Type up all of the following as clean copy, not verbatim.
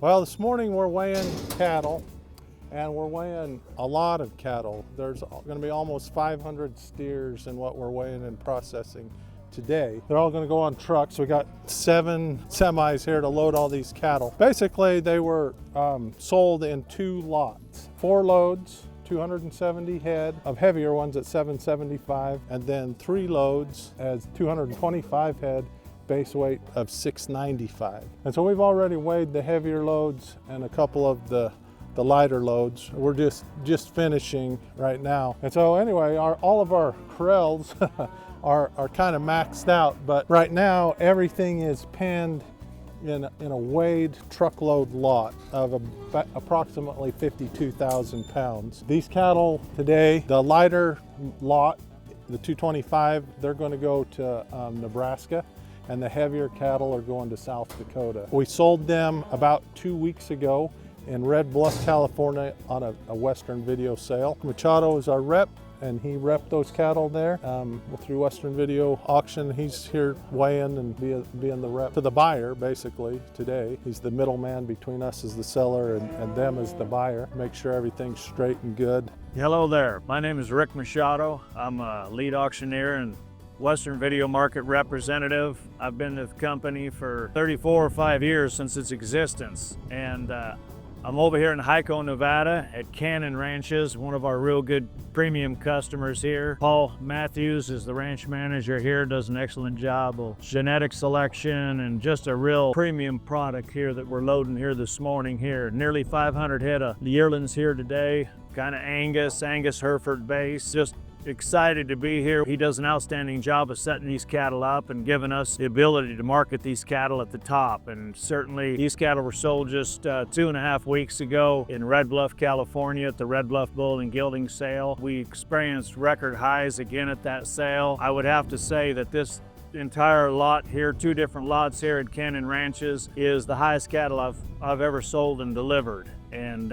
Well, this morning we're weighing cattle, and we're weighing a lot of cattle. There's going to be almost 500 steers in what we're weighing and processing today. They're all going to go on trucks. We got 7 semis here to load all these cattle. Basically, they were sold in 2 lots, 4 loads, 270 head of heavier ones at 775, and then 3 loads as 225 head, base weight of 695. And so we've already weighed the heavier loads and a couple of the lighter loads. We're just finishing right now. And so anyway, all of our corrals are kind of maxed out, but right now everything is penned in a weighed truckload lot of approximately 52,000 pounds. These cattle today, the lighter lot, the 225, they're going to go to Nebraska, and the heavier cattle are going to South Dakota. We sold them about 2 weeks ago in Red Bluff, California on a Western Video sale. Machado is our rep, and he repped those cattle there through Western Video Auction. He's here weighing and being the rep to the buyer basically today. He's the middleman between us as the seller and them as the buyer. Make sure everything's straight and good. Hello there, my name is Rick Machado. I'm a lead auctioneer and Western Video Market representative. I've been with the company for 34 or 5 years since its existence, and I'm over here in Hyco, Nevada at Cannon Ranches, one of our real good premium customers here. Paul Matthews is the ranch manager here, does an excellent job of genetic selection and just a real premium product here that we're loading here this morning here. Nearly 500 head of yearlings here today, kind of Angus Hereford base. Just excited to be here. He does an outstanding job of setting these cattle up and giving us the ability to market these cattle at the top. And certainly these cattle were sold just 2.5 weeks ago in Red Bluff, California at the Red Bluff Bull and Gelding sale. We experienced record highs again at that sale. I would have to say that this entire lot here, 2 different lots here at Cannon Ranches, is the highest cattle I've ever sold and delivered. And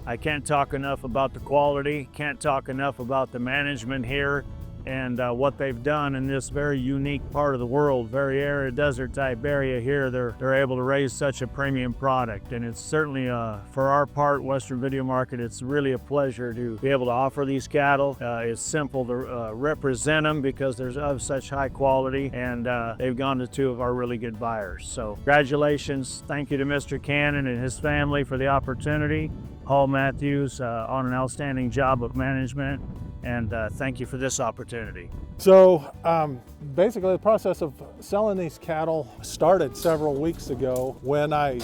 I can't talk enough about the quality, can't talk enough about the management here and what they've done in this very unique part of the world, very arid desert type area here. They're able to raise such a premium product, and it's certainly for our part, Western Video Market, it's really a pleasure to be able to offer these cattle. It's simple to represent them because they're of such high quality, and they've gone to 2 of our really good buyers. So congratulations, thank you to Mr. Cannon and his family for the opportunity. Paul Matthews on an outstanding job of management, and thank you for this opportunity. So basically the process of selling these cattle started several weeks ago when I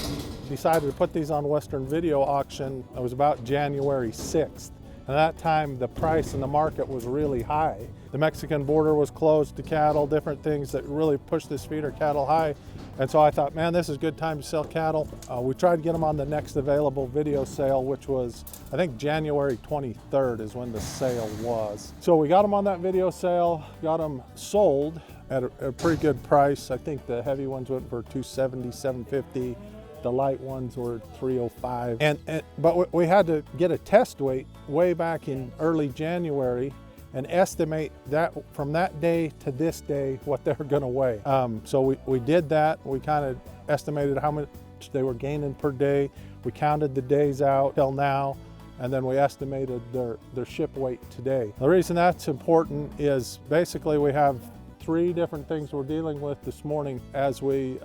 decided to put these on Western Video Auction. It was about January 6th. At that time, the price in the market was really high. The Mexican border was closed to cattle, different things that really pushed this feeder cattle high. And so I thought, man, this is a good time to sell cattle. We tried to get them on the next available video sale, which was, I think, January 23rd is when the sale was. So we got them on that video sale, got them sold at a pretty good price. I think the heavy ones went for $270, $750. The light ones were $305. But we had to get a test weight way back in early January and estimate that from that day to this day what they were going to weigh. So we did that. We kind of estimated how much they were gaining per day. We counted the days out till now, and then we estimated their ship weight today. The reason that's important is basically we have 3 different things we're dealing with this morning as we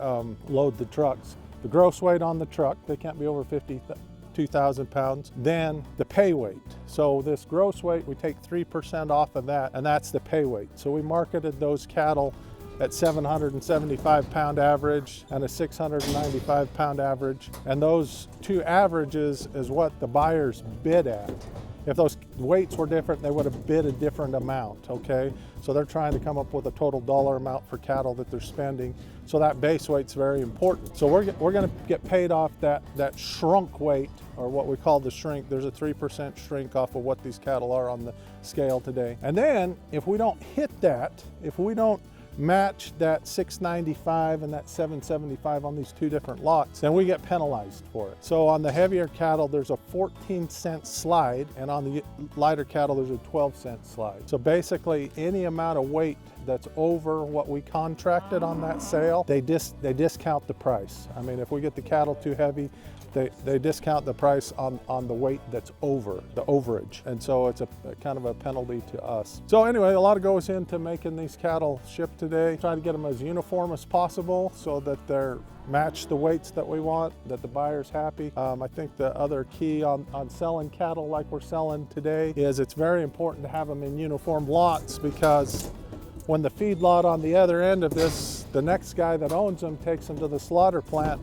load the trucks. The gross weight on the truck, they can't be over 52,000 pounds. Then the pay weight. So this gross weight, we take 3% off of that, and that's the pay weight. So we marketed those cattle at 775 pound average and a 695 pound average. And those 2 averages is what the buyers bid at. If those weights were different, they would have bid a different amount, okay? So they're trying to come up with a total dollar amount for cattle that they're spending. So that base weight's very important. So we're gonna get paid off that shrunk weight, or what we call the shrink. There's a 3% shrink off of what these cattle are on the scale today. And then if we don't hit that, if we don't match that 695 and that 775 on these 2 different lots, then we get penalized for it. So on the heavier cattle, there's a 14-cent slide, and on the lighter cattle, there's a 12-cent slide. So basically, any amount of weight that's over what we contracted on that sale, they discount the price. I mean, if we get the cattle too heavy, they discount the price on the weight that's over, the overage. And so it's a kind of a penalty to us. So anyway, a lot goes into making these cattle ship today. Try to get them as uniform as possible so that they're match the weights that we want, that the buyer's happy. I think the other key on selling cattle like we're selling today is it's very important to have them in uniform lots, because when the feedlot on the other end of this, the next guy that owns them takes them to the slaughter plant,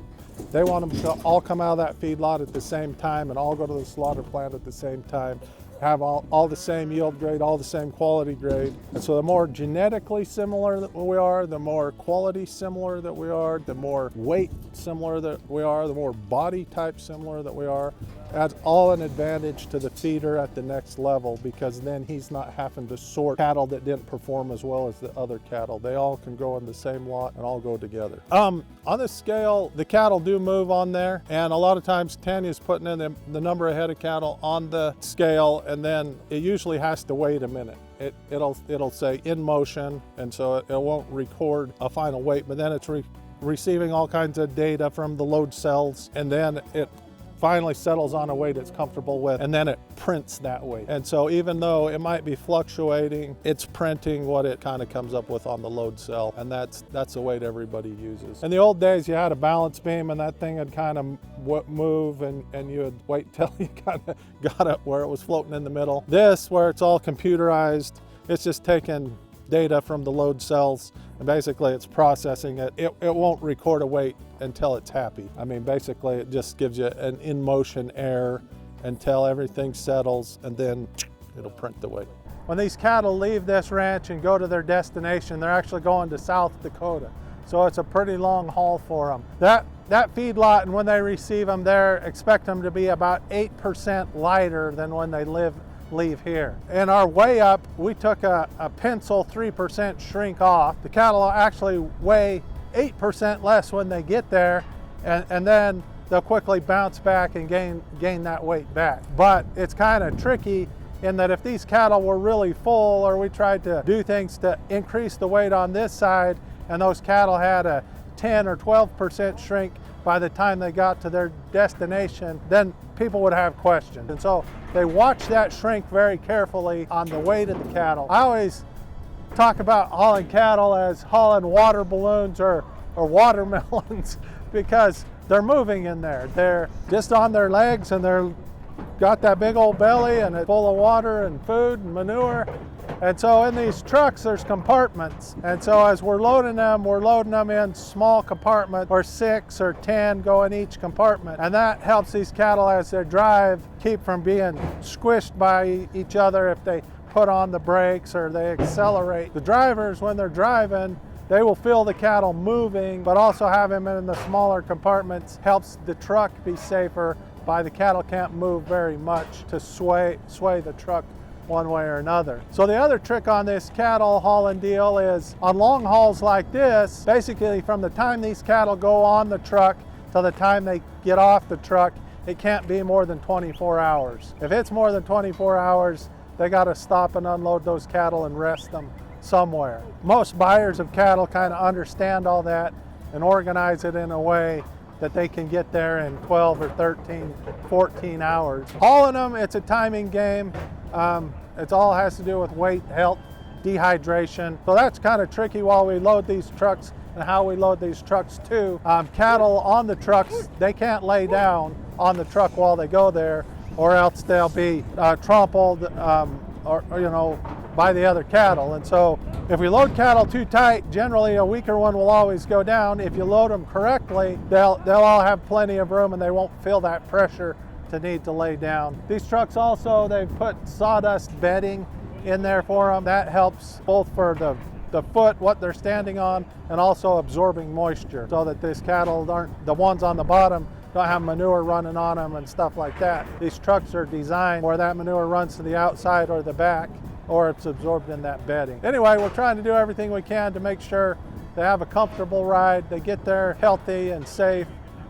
they want them to all come out of that feedlot at the same time and all go to the slaughter plant at the same time, have all the same yield grade, all the same quality grade. And so the more genetically similar that we are, the more quality similar that we are, the more weight similar that we are, the more body type similar that we are, that's all an advantage to the feeder at the next level, because then he's not having to sort cattle that didn't perform as well as the other cattle. They all can go in the same lot and all go together. On the scale, the cattle do move on there, and a lot of times Tanya's putting in the number of head of cattle on the scale, and then it usually has to wait a minute. It'll say in motion, and so it won't record a final weight, but then it's receiving all kinds of data from the load cells, and then it finally settles on a weight it's comfortable with, and then it prints that weight. And so even though it might be fluctuating, it's printing what it kind of comes up with on the load cell, and that's the weight everybody uses. In the old days, you had a balance beam, and that thing would kind of move, and you would wait till you kind of got it where it was floating in the middle. This, where it's all computerized, it's just taking data from the load cells, and basically it's processing it. It won't record a weight until it's happy. I mean, basically it just gives you an in motion error until everything settles, and then it'll print the weight. When these cattle leave this ranch and go to their destination, they're actually going to South Dakota. So it's a pretty long haul for them. That feedlot, and when they receive them there, expect them to be about 8% lighter than when they leave here. In our weigh up, we took a pencil 3% shrink off. The cattle actually weigh 8% less when they get there, and then they'll quickly bounce back and gain that weight back. But it's kind of tricky in that if these cattle were really full, or we tried to do things to increase the weight on this side, and those cattle had a 10 or 12% shrink by the time they got to their destination, then people would have questions. And so they watch that shrink very carefully on the weight of the cattle. I always talk about hauling cattle as hauling water balloons or watermelons because they're moving in there. They're just on their legs, and they're got that big old belly, and it's full of water and food and manure. And so in these trucks, there's compartments. And so as we're loading them in small compartments, or 6 or 10 go in each compartment. And that helps these cattle as they drive keep from being squished by each other if they put on the brakes or they accelerate. The drivers, when they're driving, they will feel the cattle moving, but also have them in the smaller compartments helps the truck be safer by the cattle can't move very much to sway the truck one way or another. So the other trick on this cattle hauling deal is on long hauls like this, basically from the time these cattle go on the truck till the time they get off the truck, it can't be more than 24 hours. If it's more than 24 hours, they got to stop and unload those cattle and rest them somewhere. Most buyers of cattle kind of understand all that and organize it in a way that they can get there in 12 or 13, 14 hours. Hauling them, it's a timing game. It all has to do with weight, health, dehydration. So that's kind of tricky while we load these trucks and how we load these trucks too. Cattle on the trucks, they can't lay down on the truck while they go there, or else they'll be trampled by the other cattle. And so if we load cattle too tight, generally a weaker one will always go down. If you load them correctly, they'll all have plenty of room and they won't feel that pressure to need to lay down. These trucks also, they've put sawdust bedding in there for them. That helps both for the foot, what they're standing on, and also absorbing moisture so that these cattle aren't, the ones on the bottom don't have manure running on them and stuff like that. These trucks are designed where that manure runs to the outside or the back, or it's absorbed in that bedding. Anyway, we're trying to do everything we can to make sure they have a comfortable ride, they get there healthy and safe,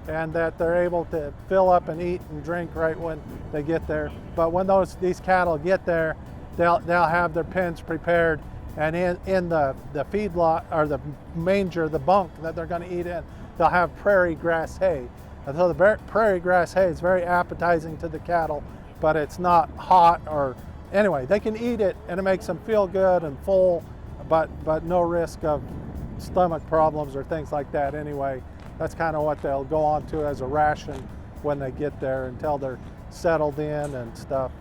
and that they're able to fill up and eat and drink right when they get there. But when these cattle get there, they'll have their pens prepared And in the feedlot, or the manger, the bunk that they're going to eat in, they'll have prairie grass hay. And so the prairie grass hay is very appetizing to the cattle, but it's not hot, or anyway, they can eat it and it makes them feel good and full, but no risk of stomach problems or things like that anyway. That's kind of what they'll go on to as a ration when they get there until they're settled in and stuff.